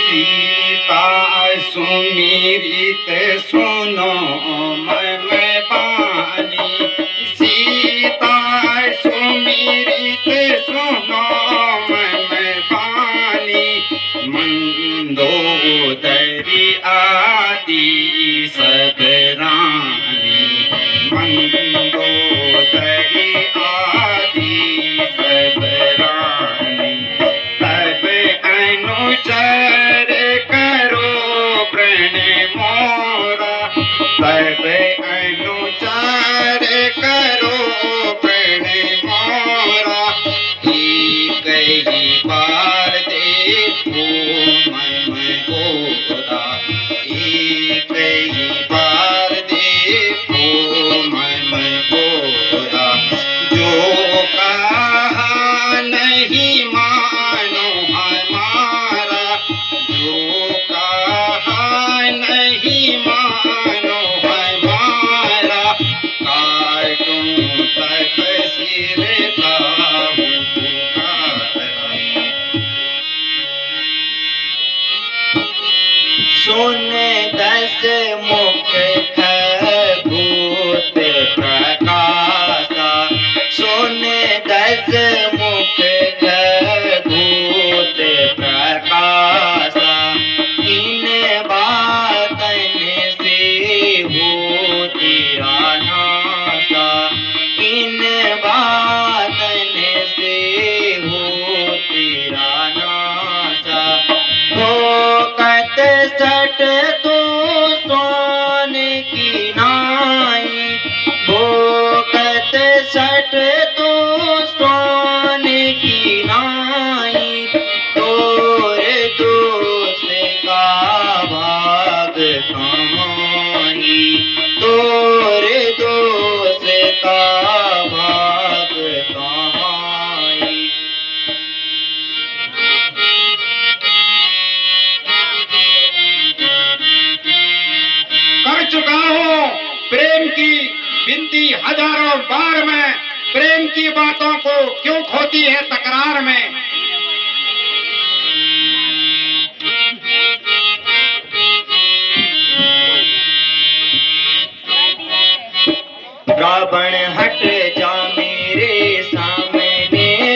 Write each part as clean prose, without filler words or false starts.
सीता सुमीरित सुनो मैं पानी, सीता सुमीरित सुनो मैं पानी, मंदोदरी आदि सब रानी, मंदोदरी आदि सब रानी, तब अनुचर करो प्रण मोरा, तब अनुचर करो प्रण मोरा, एक ही बार देखो मैं गोरा, एक ही बार देखो मैं गोरा, जो कहा नहीं मानो हमारा, जो कहा नहीं मानो हमारा, काटूं तब सिर खाऊं पुकारा। सुन दस मुख भूत प्रकाशा, सुन दस मुख भूत प्रकाशा, इन बातन से होती नाशा, इन बातन से होती नाशा, भोकत सट तू सोन की नाई, भोकत सट तू सोन की नाई, तोर दोष का भाग कमाई, तोर दोष का भाग कमाई। कर चुका हूँ प्रेम की विनती हजारों बार में, प्रेम की बातों को क्यों खोती है तकरार में। रावण हट जा मेरे सामने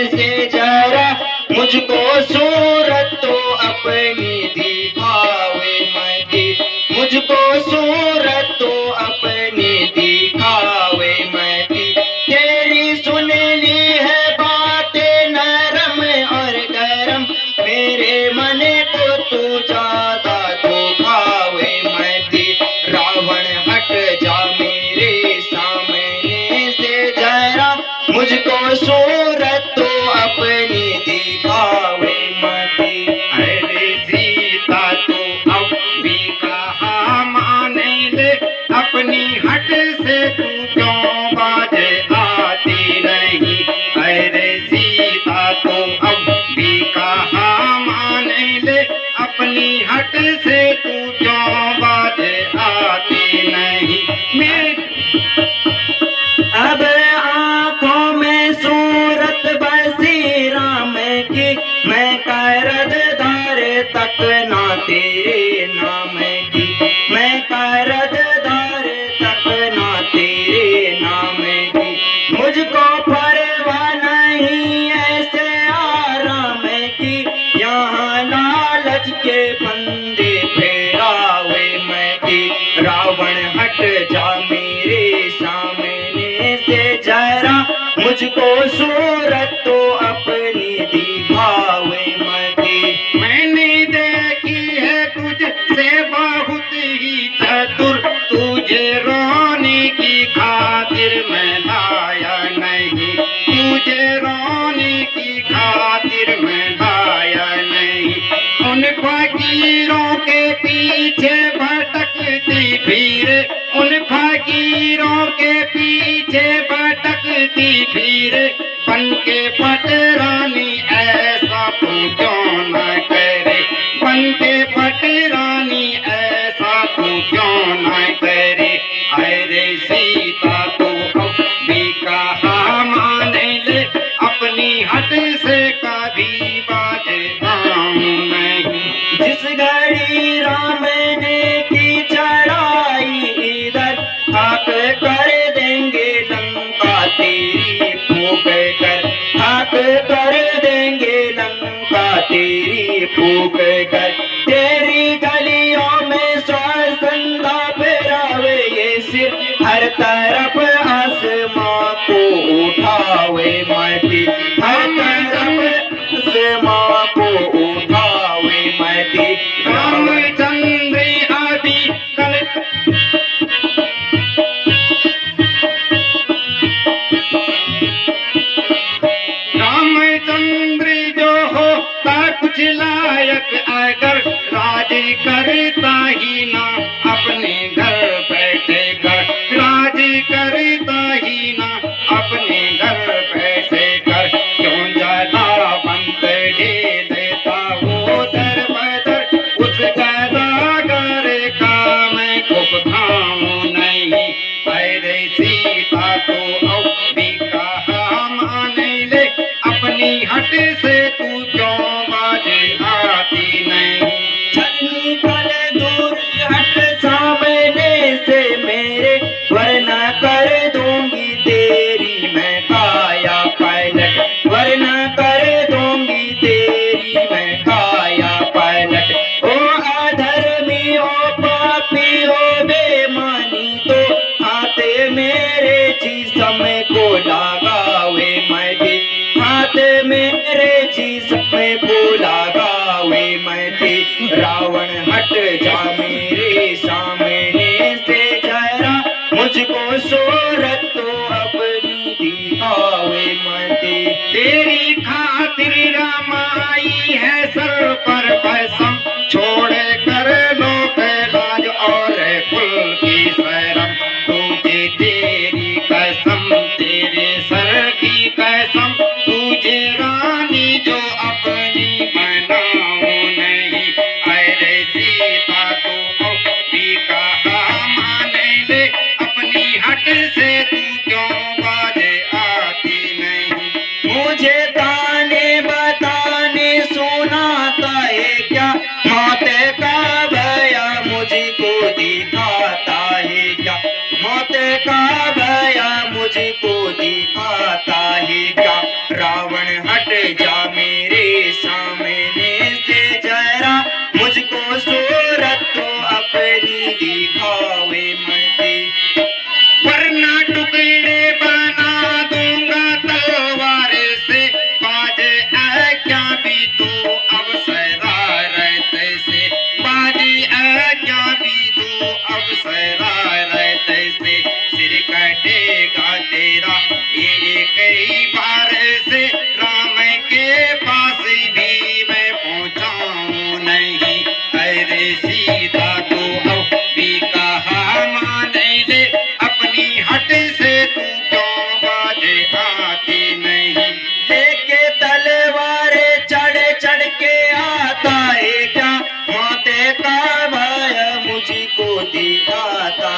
से जरा, मुझको सूरत तो अपनी दिखावे मती, मुझको सूरत तो अपनी दिखावे मती, तेरी सुन ली है बातें नरम और गरम, मेरे मन को तू ज्यादा दुखावे मती, रावण हट जा मेरे सामने से जरा, मुझको सूरत तो अपनी दिखावे मती। अरे सीता तू अब भी कहा माने ले, अपनी हट से तू क्यों बाजे आती नहीं, अरे सीता तू अब भी कहा माने ले, अपनी हट से तू क्यों बाजे आती नहीं। मैं अब आंखों में सूरत बसी राम की, मैं करद धार तक ना तेरे नाम की, मैं करद धार तक ना तेरे नाम की, मुझको परवाह नहीं ऐसे आराम की, यहाँ लालच के फंदे फेरावे मैं की, रावण हट जा मेरे सामने से जरा, मुझको सूरत तो अपनी दिखावे मती। मैंने देखी है तुझसे बहुत ही चतुर, तुझे रोने की खातिर मैं लाया नहीं, तुझे रोने की खातिर मैं लाया नहीं, उन फकीरों के पीछे भटकती फिर, उन आती फिर बन के पटरानी, ऐसा तू क्यों न करे, बन के पटरानी ऐसा तू क्यों न करे। अरे सीता तू अब भी कहा मान ले, अपनी हट से कभी बाज आऊं नहीं। जिस घड़ी राम ने की चढ़ाई इधर, खाक कर देंगे लंका तेरी फूक कर, खाक कर देंगे लंका तेरी फूक कर। तेरी गलियों में स्वसंधा फेरावे ये सिर, हर तरफ आसमां को उठावे माटी, हर तरफ आसमां को उठावे माटी। रामचंद्र आदि कल रामचंद्र जो होता कुछ लायक, अगर राज करता ही ना अपने घर बैठे कर, राज करता ही ना अपने घर बैठे कर। क्यों जला बंद दे देता वो दर बदर, उस गदागर का मैं कुछ खाऊं नहीं। अरे सीता तो अब भी कहा मान ले, अपनी हट से तू क्यों बाज आती नहीं। छलनी कल दूर हट सामने से मेरे, वरना कर दूंगी तेरी मैं काया पायलट, वरना कर दूंगी तेरी मैं काया पायलट। ओ अधर्मी ओ पापी ओ बेमानी, तो हाथ मेरे जिस्म को लगावे मैं भी, हाथ मेरे जिस्म को लगावे मैं भी। रावण हट जा मेरे सामने से जरा, मुझको सूरत तो अपनी दिखावे मते। तेरी खातिर रामाई है सर पर भस्म, छोड़ कर लोक लाज और कुल की शरम। तुझे तेरी कसम, तेरे सर की कसम, तुझे रानी जो अपनी बनाऊं नहीं। अरे सीता तो भी कहा मान ले, अपनी हट से तू क्यों बाज आती नहीं। मुझे ताने बताने सुनाता है क्या, मौत का भया मुझको दिखाता है क्या, मौत का भया मुझको दिखाता है क्या। रावण हट जा मेरे सामने से जरा, मुझको सूरत तो अपनी दिखावे मते। वरना टुकड़े बना दूंगा तलवार से, बाज क्या भी तू अब शरारत से, बाजी क्या भी तू अब शरारत से। सिर कटेगा तेरा एक ही बार से, राम के पास भी मैं पहुंचाऊं नहीं। अरे सीता तो अब भी कहा मान ले, अपनी हट से तू क्यों बाज आती नहीं। लेके तलवार चढ़ चढ़ के आता है क्या, मौत का भय मुझको दिखाता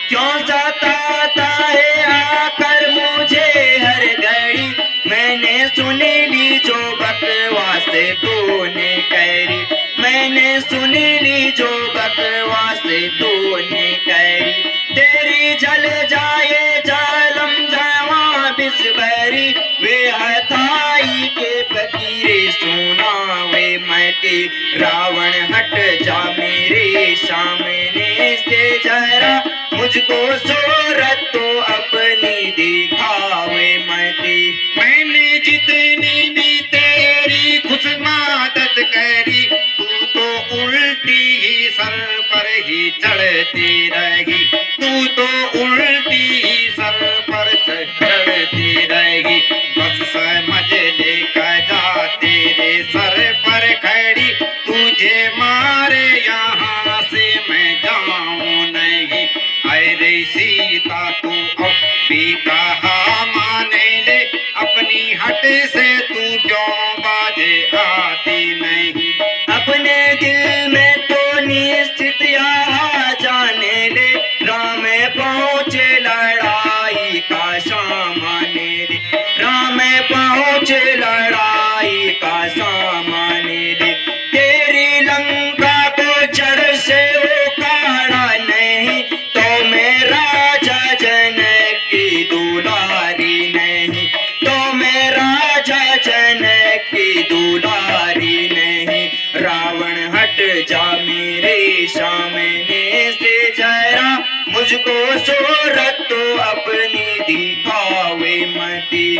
क्यों सताता है आकर मुझे हर घड़ी, मैंने सुन ली जो बकवास तूने करी, मैंने सुन ली जो बकवास तूने करी। तेरी जल जाए जालम जवां बिस्बरी, वे हथाई के फकीरे सुनावे मती। रावण हट जा मेरे सामने से जरा, मुझको सूरत तो अपनी दिखावे मती। मैंने जितनी भी तेरी खुशमादत करी, तू तो उल्टी ही सर पर ही चढ़ती रही, तू तो उल्टी ही सर पर चढ़ती रही। बस समझ लेकर जा तेरे सर पर खड़ी, तुझे मारे यहाँ से मैं जाऊं नहीं। अरे सीता तू अब भी कहा माने ले, अपनी हट से तू क्यों बाजे आती नहीं। अपने दिल में तो निश्चित यहाँ जाने ले, राम पहुँचे लड़ाई का सामाने ले, राम पहुँचे लड़ाई का सामाने ले। तेरी लंका को जड़ से उखाड़ा नहीं, तो मेरा राजा जनक की दुलारी नहीं, तो मेरा राजा जनक की दुलारी नहीं। रावण हट जा मेरे सामने से जरा, मुझको सूरत तो अपनी दिखावे मती।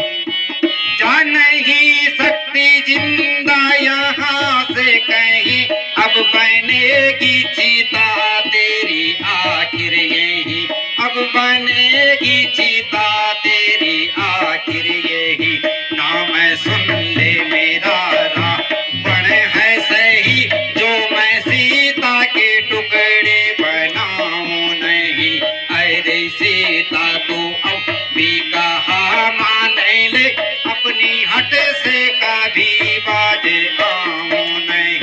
जा नहीं सकती जिंदा यहाँ से कहीं, अब बनेगी चीता तेरी आखिर यही, अब बनेगी चीता तेरी आखिर यही। नाम सुन ले मेरा रावण है सही, जो मैं सीता के टुकड़े बनाऊं नहीं। अरे सीता तू अब भी कहा मान ले, अपनी हट से कभी बाजे आऊं नहीं।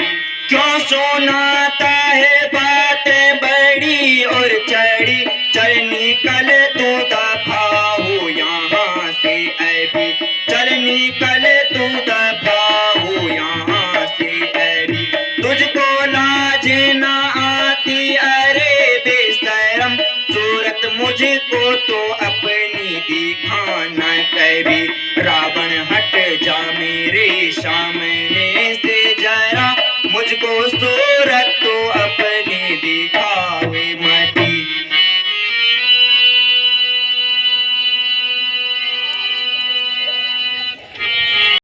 क्यों सुनाता है बातें बड़ी और चढ़ी, चल निकल तू दफा हो यहाँ से अभी, चल निकल तू दफा हो यहाँ से अभी। तुझको लाज ना आती अरे बेशरम, सूरत मुझको तो अपनी दिखाना कभी। रावण हट जा मेरे सामने से जरा, मुझको सूरत तो अपनी